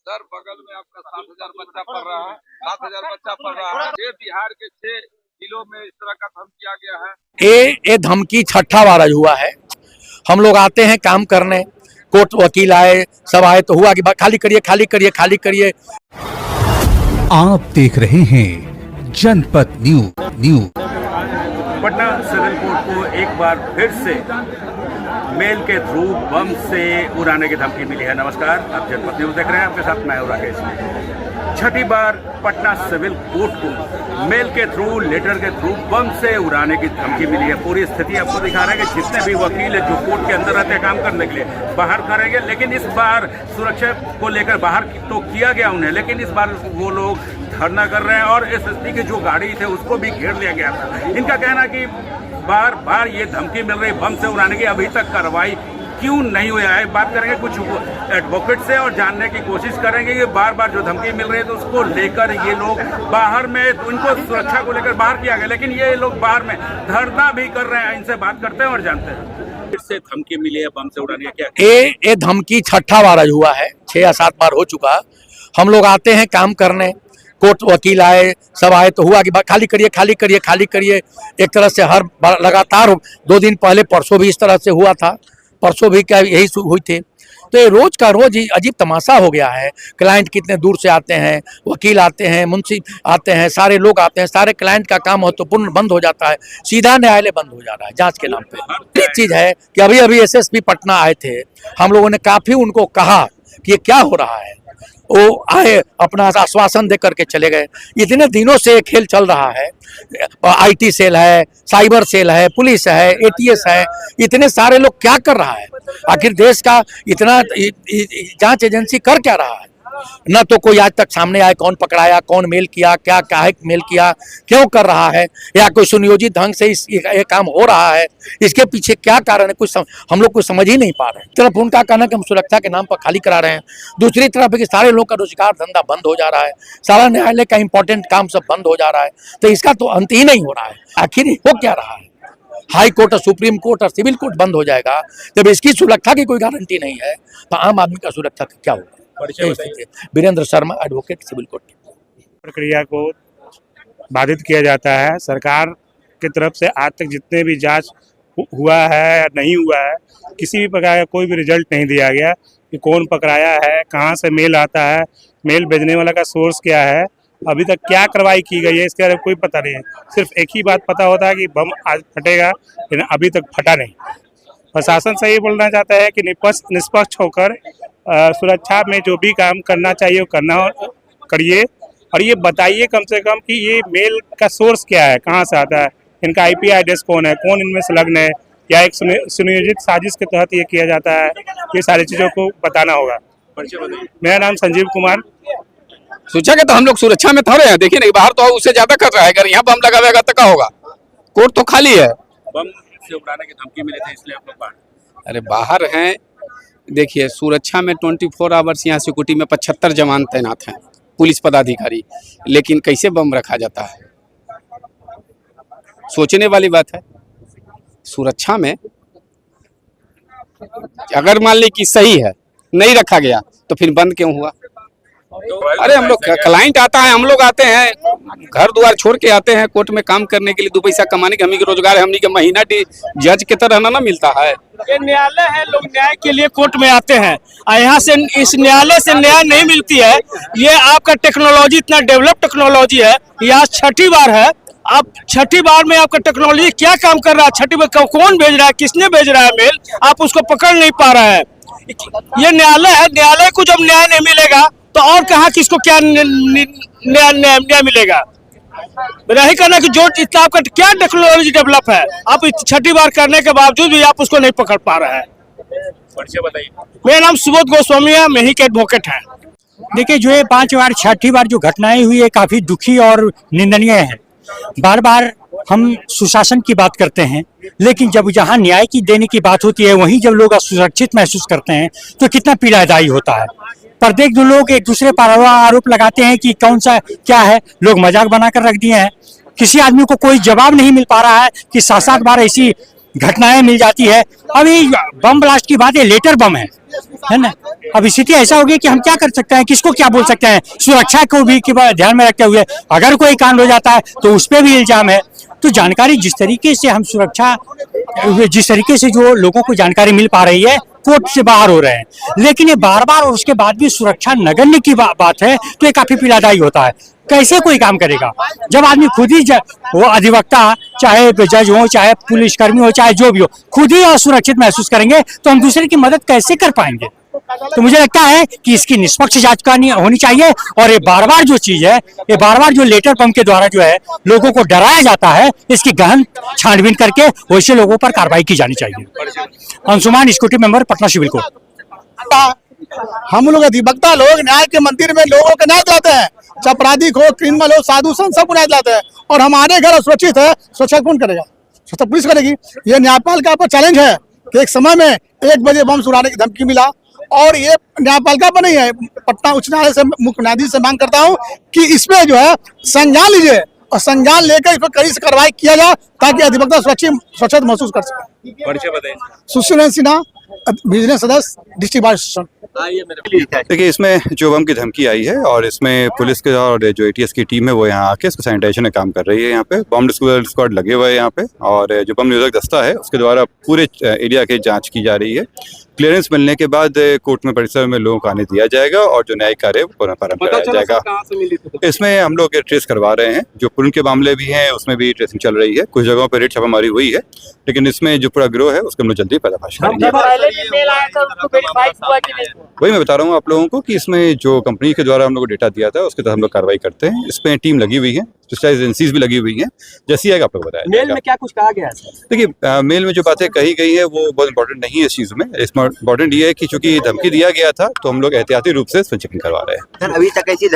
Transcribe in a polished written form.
Sir बगल में आपका 7,000 बच्चा पढ़ रहा है, 7,000 बच्चा पढ़ रहा है। ये बिहार के 6 जिलों में इस तरह का धमकी किया गया है। ये धमकी छठा बार हुआ है। हम लोग आते हैं काम करने, कोर्ट वकील आए, सब आए तो हुआ कि खाली करिए खाली करिए खाली करिए। आप देख रहे हैं जनपद न्यूज। पटना सिविल कोर्ट को एक बार फिर से मेल के थ्रू बम से उड़ाने की धमकी मिली है। नमस्कार, आप जनपद न्यूज देख रहे हैं, आपके साथ मैं हूं राकेश। छठी बार पटना सिविल कोर्ट को मेल के थ्रू, लेटर के थ्रू बम से उड़ाने की धमकी मिली है। पूरी स्थिति आपको दिखा रहे हैं कि जितने भी वकील है जो कोर्ट के अंदर रहते हैं काम करने के लिए, बाहर करेंगे, लेकिन इस बार सुरक्षा को लेकर बाहर तो किया गया उन्हें, लेकिन इस बार वो लोग धरना कर रहे हैं और एसएसपी की जो गाड़ी थे उसको भी घेर लिया गया था। इनका कहना कि बार बार ये धमकी मिल रही बम से उड़ाने की, अभी तक कार्रवाई क्यों नहीं हुआ है। बात करेंगे कुछ एडवोकेट से और जानने की कोशिश करेंगे कि बार बार जो धमकी मिल रही है तो उसको लेकर ये लोग बाहर में, तो इनको सुरक्षा को लेकर बाहर किया गया, लेकिन ये लोग बाहर में धरना भी कर रहे हैं। इनसे बात करते हैं और जानते हैं। फिर से धमकी मिली है बम से उड़ाने की, क्या ये धमकी छठा बार हुआ है, 6 या 7 बार हो चुका। हम लोग आते हैं काम करने, कोर्ट वकील आए, सब आए तो हुआ कि खाली करिए खाली करिए खाली करिए। एक तरह से हर लगातार 2 दिन पहले परसों भी इस तरह से हुआ था, परसों भी क्या यही हुई थी। तो ये रोज का रोज ही अजीब तमाशा हो गया है। क्लाइंट कितने दूर से आते हैं, वकील आते हैं, मुंशी आते हैं, सारे लोग आते हैं, सारे क्लाइंट का काम महत्वपूर्ण बंद हो जाता है, सीधा न्यायालय बंद हो जा रहा है जांच के नाम पे। एक चीज है कि अभी अभी एसएसपी पटना आए थे, हम लोगों ने काफी उनको कहा कि ये क्या हो रहा है, वो आए अपना आश्वासन दे करके चले गए। इतने दिनों से खेल चल रहा है, आईटी सेल है, साइबर सेल है, पुलिस है, एटीएस है, इतने सारे लोग क्या कर रहा है आखिर? देश का इतना जांच एजेंसी कर क्या रहा है? न तो कोई आज तक सामने आए कौन पकड़ाया, कौन मेल किया, क्या काहे मेल किया, क्यों कर रहा है, या कोई सुनियोजित ढंग से ये काम हो रहा है, इसके पीछे क्या कारण है, कुछ हम लोग कुछ समझ ही नहीं पा रहे हैं। तरफ उनका कहना कि हम सुरक्षा के नाम पर खाली करा रहे हैं, दूसरी तरफ कि सारे लोग का रोजगार धंधा बंद हो जा रहा है, सारा न्यायालय का इंपॉर्टेंट काम सब बंद हो जा रहा है। तो इसका तो अंत ही नहीं हो रहा है। आखिर हो क्या रहा है? हाई कोर्ट और सुप्रीम कोर्ट और सिविल कोर्ट बंद हो जाएगा, जब इसकी सुरक्षा की कोई गारंटी नहीं है तो आम आदमी का सुरक्षा क्या होगा? Virendra Sharma, advocate, civil court. प्रक्रिया को बाधित किया जाता है। सरकार की तरफ से आज तक जितने भी जांच हुआ है या नहीं हुआ है, किसी भी प्रकार का कोई भी रिजल्ट नहीं दिया गया कि कौन पकड़ाया है, कहां से मेल आता है, मेल भेजने वाला का सोर्स क्या है, अभी तक क्या कार्रवाई की गई है, इसके बारे में कोई पता नहीं है। सिर्फ एक ही बात पता होता है कि बम आज फटेगा, लेकिन अभी तक फटा नहीं। प्रशासन से ये बोलना चाहता है कि निष्पक्ष होकर सुरक्षा में जो भी काम करना चाहिए वो करिए, और ये बताइए कम से कम कि ये मेल का सोर्स क्या है, कहाँ से आता है, इनका आईपी एड्रेस कौन है, कौन इनमें संलग्न है, या एक सुनियोजित साजिश के तहत ये किया जाता है, ये सारी चीज़ों को बताना होगा। मेरा नाम संजीव कुमार। सोचा कि तो हम लोग सुरक्षा में थोड़े हैं, देखिए नहीं बाहर तो उससे ज्यादा कर रहा है, अगर यहाँ बम लगाएगा तो क्या होगा? कोर्ट तो खाली है। बम से उड़ाने की धमकी मिली थी, इसलिए आप लोग बाहर। अरे बाहर हैं, देखिए सुरक्षा में 24 आवर्स यहाँ सिक्योरिटी में 75 जवान तैनात हैं, पुलिस पदाधिकारी, लेकिन कैसे बम रखा जाता है? सोचने वाली बात है। सुरक्षा में अगर मान ली कि सही है, नहीं रखा गया तो फिर बंद क्यों हुआ? अरे हम लोग क्लाइंट आता है, हम लोग आते हैं, घर द्वार छोड़ के आते हैं कोर्ट में काम करने के लिए, 2 पैसा कमाने के, हम ही रोजगार है, हमनी के महीना जज के तरह ना मिलता है। ये न्यायालय है, लोग न्याय के लिए कोर्ट में आते हैं, यहाँ से इस न्यायालय से न्याय नहीं मिलती है। ये आपका टेक्नोलॉजी इतना डेवलप टेक्नोलॉजी है, यहाँ छठी बार है, आप छठी बार में आपका टेक्नोलॉजी क्या काम कर रहा है? छठी बार कौन भेज रहा है, किसने भेज रहा है मेल, आप उसको पकड़ नहीं पा रहा है। ये न्यायालय है, न्यायालय को जब न्याय नहीं मिलेगा तो और कहाँ किसको क्या न्याय मिलेगा? यही कहना कि जो इतना आपका क्या टेक्नोलॉजी डेवलप है, आप छठी बार करने के बावजूद भी आप उसको नहीं पकड़ पा रहे हैं। परिचय बताइए। मेरा नाम सुबोध गोस्वामी है, मैं ही के एडवोकेट है। देखिए, जो ये 5 बार छठी बार जो घटनाएं हुई है काफी दुखी और निंदनीय है। बार बार हम सुशासन की बात करते हैं, लेकिन जब जहां न्याय की देने की बात होती है, वहीं जब लोग असुरक्षित महसूस करते हैं तो कितना पीड़ादायी होता है। प्रत्येक लोग एक दूसरे पर आरोप लगाते हैं कि कौन सा क्या है, लोग मजाक बनाकर रख दिए हैं। किसी आदमी को कोई जवाब नहीं मिल पा रहा है कि 7-7 बार ऐसी घटनाएं मिल जाती है। अभी बम ब्लास्ट की बात है, लेटर बम है ना। अब स्थिति ऐसा होगी कि हम क्या कर सकते हैं, किसको क्या बोल सकते हैं। सुरक्षा को भी ध्यान में रखते हुए अगर कोई कांड हो जाता है तो उस पर भी इल्जाम है। तो जानकारी जिस तरीके से हम सुरक्षा, जिस तरीके से जो लोगों को जानकारी मिल पा रही है, कोर्ट से बाहर हो रहे हैं, लेकिन ये बार बार और उसके बाद भी सुरक्षा नगण्य की बात है, तो ये काफी पीड़ादायी होता है। कैसे कोई काम करेगा जब आदमी खुद ही वो अधिवक्ता, चाहे जज हो, चाहे पुलिसकर्मी हो, चाहे जो भी हो, खुद ही असुरक्षित महसूस करेंगे तो हम दूसरे की मदद कैसे कर पाएंगे। तो मुझे लगता है कि इसकी निष्पक्ष जांच होनी चाहिए। और ये बार बार जो चीज है, ये बार बार जो लेटर बम के द्वारा जो है लोगों को डराया जाता है, इसकी गहन छानबीन करके वैसे लोगों पर कार्रवाई की जानी चाहिए। Anshuman, executive member, Patna civil court. हम लोग अधिवक्ता लोग न्याय के मंदिर में लोगों के न्याय दिलाते हैं, चाहे अपराधिक हो, क्रिमिनल हो, साधु संत सबको न्याय दिलाते हैं। और हमारे घर सुरक्षित है, सुरक्षा कौन करेगा? सुरक्षा पुलिस करेगी। ये न्यायपालिका पर चैलेंज है कि एक समय में 1 बजे बम सुराने की धमकी मिला, और ये न्यायपालिका पर नहीं है, पटना उच्च न्यायालय से मुख्य न्यायाधीश से मांग करता हूँ कि इसमें जो है संज्ञान लीजिए और संज्ञान लेकर इस पर कड़ी से कार्रवाई किया जाए ताकि अधिवक्ता सुरक्षित महसूस कर सके। सुशील सिन्हा, विजिलेंस सदस्य, डिस्ट्रिक्ट बार एसोसिएशन। देखिए, इसमें जो बम की धमकी आई है और इसमें पुलिस के और जो एटीएस की टीम है वो यहाँ आके इसको सैनिटाइजेशन का काम कर रही है। यहाँ पे बम डिस्पोजल स्क्वाड लगे हुए हैं यहाँ पे, और जो बम निरोधक दस्ता है उसके द्वारा पूरे एरिया की जांच की जा रही है। क्लियरेंस मिलने के बाद कोर्ट में परिसर में लोगों को आने दिया जाएगा और जो न्यायिक कार्य प्रारंभ कराया जाएगा। इसमें हम लोग ट्रेस करवा रहे हैं, जो पुलिस के मामले भी हैं उसमें भी ट्रेसिंग चल रही है। कुछ जगहों पर रेड छापामारी हुई है, लेकिन इसमें जो पूरा गिरोह है उसको हम लोग जल्दी पर्दाफाश करेंगे। वही मैं बता रहा हूँ आप लोगों को कि इसमें जो कंपनी के द्वारा हम लोग को डेटा दिया था उसके तहत हम लोग कार्रवाई करते हैं। इसमें टीम लगी हुई है, स्पेशलाइज्ड एजेंसीज भी लगी हुई हैं। जैसी आएगा आप लोग बताया। मेल में क्या कुछ कहा गया है? देखिए, मेल में जो बातें कही गई है वो बहुत इंपॉर्टेंट नहीं है इस चीज में। इसमें इंपॉर्टेंट ये है कि चूंकि धमकी दिया गया था तो हम लोग एहतियाती रूप से चेकिंग करवा रहे हैं। सर, अभी तक ऐसी